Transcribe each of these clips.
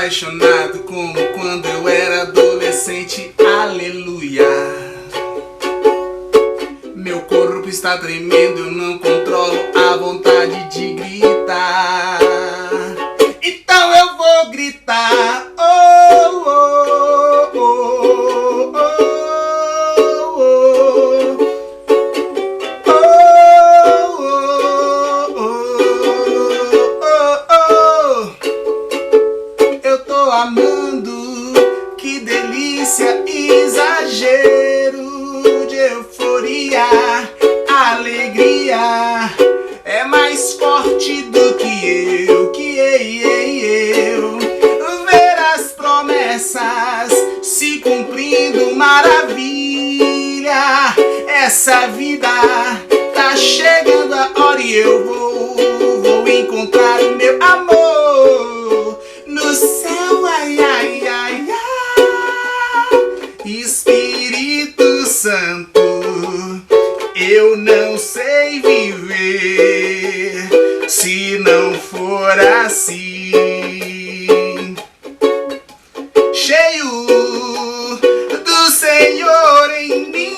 apaixonado como quando eu era adolescente, aleluia. Meu corpo está tremendo, eu não controlo a vontade de gritar. Então eu vou gritar, oh, oh, oh, oh, oh, oh, oh. Eu tô amando, que delícia, exagero de euforia, alegria é mais forte do que eu, ver as promessas se cumprindo, maravilha. Essa vida tá chegando a hora e eu vou encontrar o meu amor no céu, ai, ai, ai, ai. Espírito Santo, eu não sei viver se não for assim. Cheio do Senhor em mim,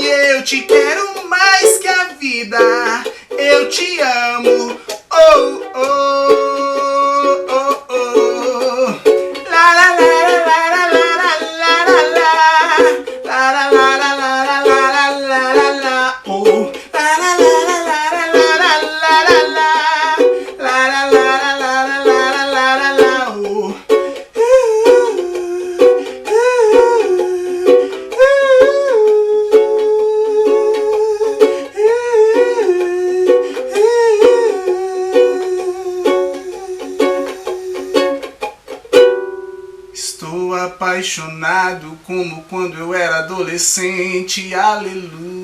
eu te quero mais que a vida, eu te amo, oh, oh, oh, oh. La la la la la la la la la la la la la la la la la, oh, la la la la la la la la la la la la, oh. Estou apaixonado como quando eu era adolescente, aleluia.